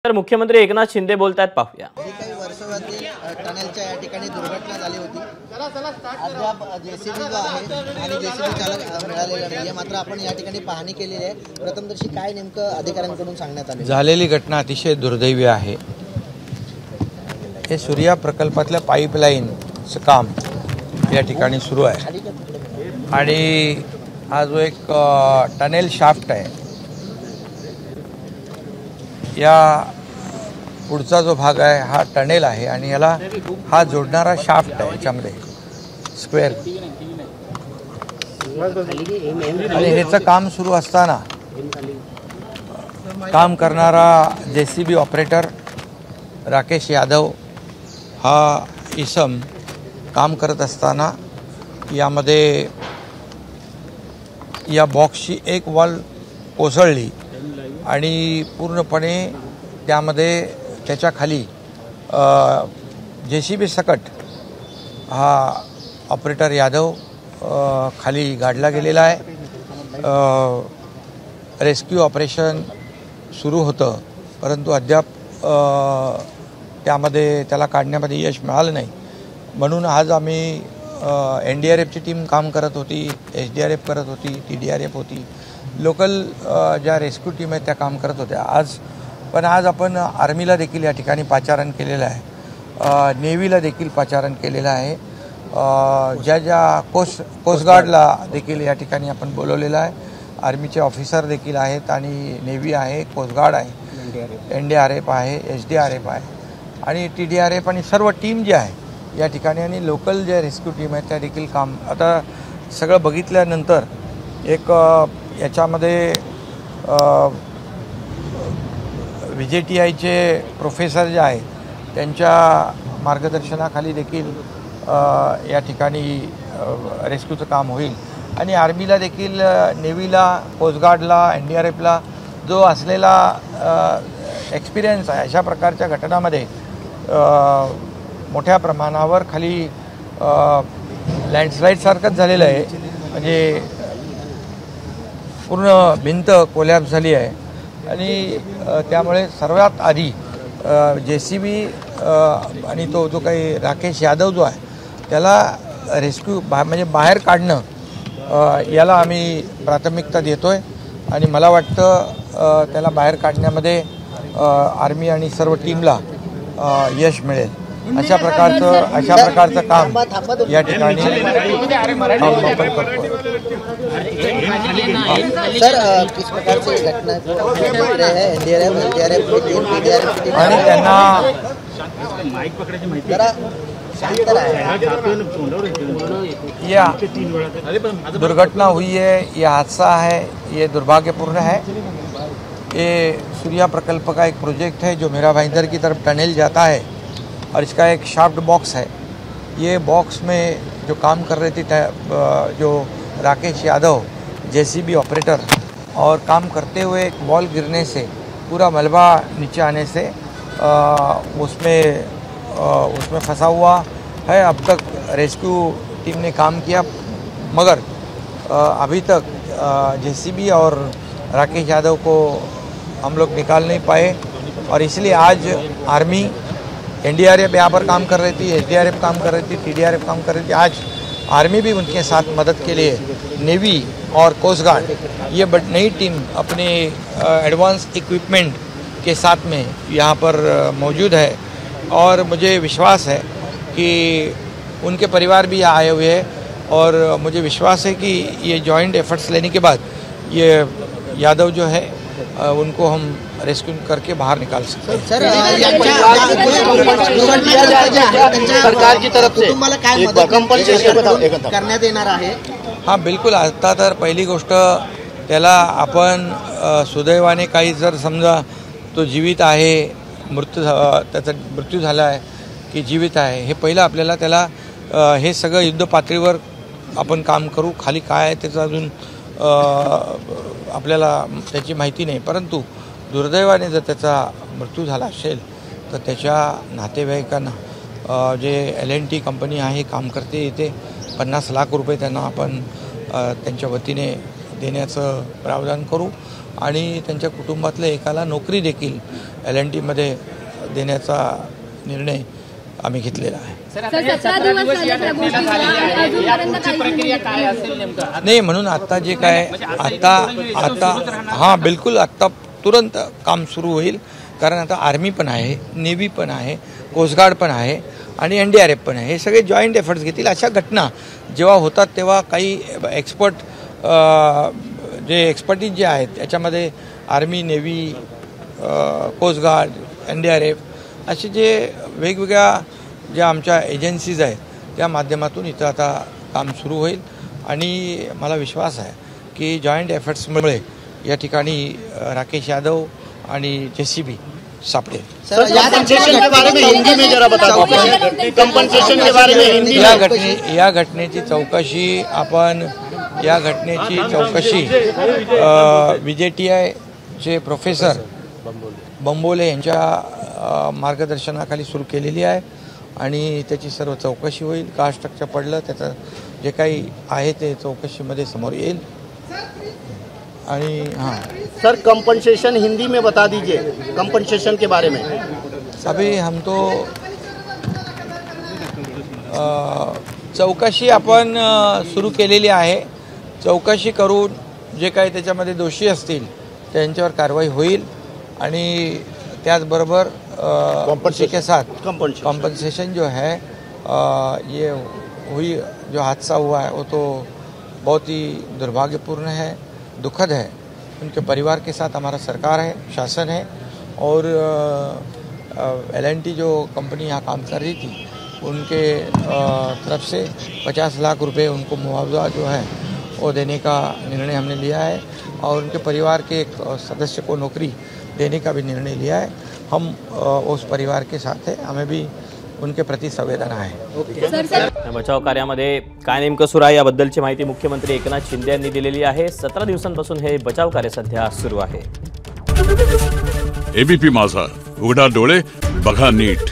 तर मुख्यमंत्री एकनाथ शिंदे बोलतात, पाहूया। काही वर्षावरती टनेलच्या या ठिकाणी दुर्घटना झाली होती। अद्याप जेसीबी जो आहे आणि जेसीबी चालक मिळालेला नाहीये, मात्र आपण या ठिकाणी पाहणी केलेली आहे। प्रथमदर्शी काय नेमकं अधिकाऱ्यांकडून सांगण्यात आले? झालेली घटना अतिशय दुर्दैवी आहे। हे सूर्या प्रकल्पातल्या पाईपलाईनचं काम या ठिकाणी सुरू आहे आणि हा जो एक टनेल शाफ्ट आहे, या पुढचा जो भाग आहे हा टनेल आहे आणि याला हा जोडणारा शाफ्ट आहे, याच्यामध्ये स्क्वेअर, आणि ह्याचं काम सुरू असताना काम करणारा जेसीबी ऑपरेटर राकेश यादव हा इसम काम करत असताना यामध्ये या बॉक्सची एक वॉल कोसळली आणि पूर्णपणे त्यामध्ये त्याच्या खाली जेसीबी सकट हा ऑपरेटर यादव खाली गाडला गेलेला आहे। रेस्क्यू ऑपरेशन सुरू होतं, परंतु अद्याप त्यामध्ये त्याला काढण्यामध्ये यश मिळालं नाही। म्हणून आज आम्ही NDRFची टीम काम करत होती, SDRF करत होती, TDRF होती, लोकल ज्या रेस्क्यू टीम आहेत त्या काम करत होत्या। आज आपण आर्मीला देखील या ठिकाणी पाचारण केलेलं आहे, नेव्हीला देखील पाचारण केलेलं आहे, ज्या कोस्टगार्डला देखील या ठिकाणी आपण बोलवलेलं आहे। आर्मीचे ऑफिसर देखील आहेत आणि नेव्ही आहे, कोस्टगार्ड आहे, NDRF आहे, SDRF आहे आणि TDRF आणि सर्व टीम जी आहे या ठिकाणी आणि लोकल जे रेस्क्यू टीम आहेत त्या देखील काम। आता सगळं बघितल्यानंतर एक याच्यामध्ये VJTIचे प्रोफेसर जे आहेत त्यांच्या मार्गदर्शनाखाली देखील या ठिकाणी रेस्क्यूचं काम होईल आणि आर्मीला देखील, नेव्हीला, कोस्टगार्डला, NDRFला जो असलेला एक्सपिरियन्स आहे अशा प्रकारच्या घटनामध्ये मोठ्या प्रमाणावर खाली लँडस्लाईडसारखंच झालेलं आहे, म्हणजे पूर्ण भिंत कोलॅप्स झाली आहे आणि त्यामुळे सर्वात आधी JCB आणि तो जो काही राकेश यादव जो आहे त्याला रेस्क्यू म्हणजे बाहेर काढणं याला आम्ही प्राथमिकता देतोय आणि मला वाटतं त्याला बाहेर काढण्यामध्ये आर्मी आणि सर्व टीमला यश मिळेल। अशा प्रकारचं काम या ठिकाणी आपण करतो। सर, किस प्रकार से घटना है? NDRF आणि त्यांना ये दुर्घटना हुई है, ये हादसा है, ये दुर्भाग्यपूर्ण है। ये सूर्या प्रकल्प का एक प्रोजेक्ट है जो मेरा भाईंदर की तरफ टनल जाता है और इसका एक शाफ्ट बॉक्स है। ये बॉक्स में जो काम कर रहे थे जो राकेश यादव JCB ऑपरेटर, और काम करते हुए एक वॉल गिरने से पूरा मलबा नीचे आने से उसमें फंसा हुआ है। अब तक रेस्क्यू टीम ने काम किया, मगर अभी तक JCB और राकेश यादव को हम लोग निकाल नहीं पाए और इसलिए आज आर्मी, NDRF यहाँ पर काम कर रही थी, SDRF काम कर रही थी, TDRF काम कर रही थी। आज आर्मी भी उनके साथ मदद के लिए, नेवी और कोस्ट गार्ड, ये नई टीम अपने एडवांस इक्विपमेंट के साथ में यहाँ पर मौजूद है और मुझे विश्वास है कि उनके परिवार भी यहाँ आए हुए हैं और मुझे विश्वास है कि ये जॉइंट एफर्ट्स लेने के बाद ये यादव जो है उनको हम रेस्क्यू करके बाहर निकाल सकते हैं। सर, सरकार की तरफ से करण्यात येणार आहे? हां, बिलकुल। आता तर पहिली गोष्ट त्याला आपण सुदैवाने काही जर समजा तो जीवित आहे, त्याचा मृत्यू झाला आहे की जीवित आहे, हे पहिलं आपल्याला त्याला हे सगळं युद्ध पातळीवर आपण काम करू। खाली काय आहे त्याचं अजून आपल्याला त्याची माहिती नाही, परंतु दुर्दैवाने जर त्याचा मृत्यू झाला असेल तर त्याच्या नातेवाईकांना जे LNT कंपनी आहे काम करते, इथे 50 लाख रुपये त्यांना आपण त्यांच्या वतीने देण्याचं प्रावधान करू आणि त्यांच्या कुटुंबातल्या एकाला नोकरी देखील LNTमध्ये देण्याचा निर्णय आम्ही घेतलेला आहे. नाही, म्हणून आता जे काय आता हां बिलकुल आत्ता तुरंत काम सुरू होईल, कारण आता आर्मी पण आहे, नेव्ही पण आहे, कोस्टगार्ड पण आहे आणि NDRF पण आहे. हे सगळे जॉईंट एफर्ट्स घेतील. अशा घटना जेव्हा होतात तेव्हा काही जे एक्सपर्टीज जे आहेत त्याच्यामध्ये आर्मी, नेव्ही, कोस्टगार्ड, NDRF असे जे वेगवेगळ्या ज्या आमच्या एजन्सीज आहेत त्या माध्यमातून इथं आता काम सुरू होईल आणि मला विश्वास आहे की जॉईंट एफर्ट्समुळे या ठिकाणी राकेश यादव आणि JCB सापडेल. या घटनेची चौकशी VJTIचे प्रोफेसर बंबोले यांच्या मार्गदर्शनाखाली सुरू केलेली आहे आणि त्याची सर्व चौकशी होईल. कास्ट स्ट्रक्चर पडलं त्याचं जे काही आहे ते चौकशीमध्ये समोर येईल. आणि हाँ सर, कंपनसेशन हिंदी में बता दीजिए, कंपनसेशन के बारे में. अभी हम तो चौकशी आपण सुरू केलेली आहे. चौकशी करून जे काही त्याच्यामध्ये दोषी असतील त्यांच्यावर कारवाई होईल आणि त्याचबरोबर उसी के साथ कॉम्पनसेशन जो है ये हुई जो हादसा हुआ है वो तो बहुत ही दुर्भाग्यपूर्ण है, दुखद है. उनके परिवार के साथ हमारा सरकार है, शासन है और LNT जो कंपनी यहाँ काम कर रही थी उनके तरफ से 50 लाख रुपए उनको मुआवजा जो है वो देने का निर्णय हमने लिया है और उनके परिवार के एक सदस्य को नौकरी देने का भी निर्णय लिया है. हम उस परिवार के साथ है, हमें भी उनके प्रति संवेदना आहे. बचाव कार्यामध्ये काय नेमकं सुरू आहे याबद्दलची माहिती मुख्यमंत्री एकनाथ शिंदे यांनी दिलेली आहे. 17 दिवसांपासून हे बचाव कार्य सध्या सुरू आहे. ABP माझा, उघडा डोळे बघा नीट.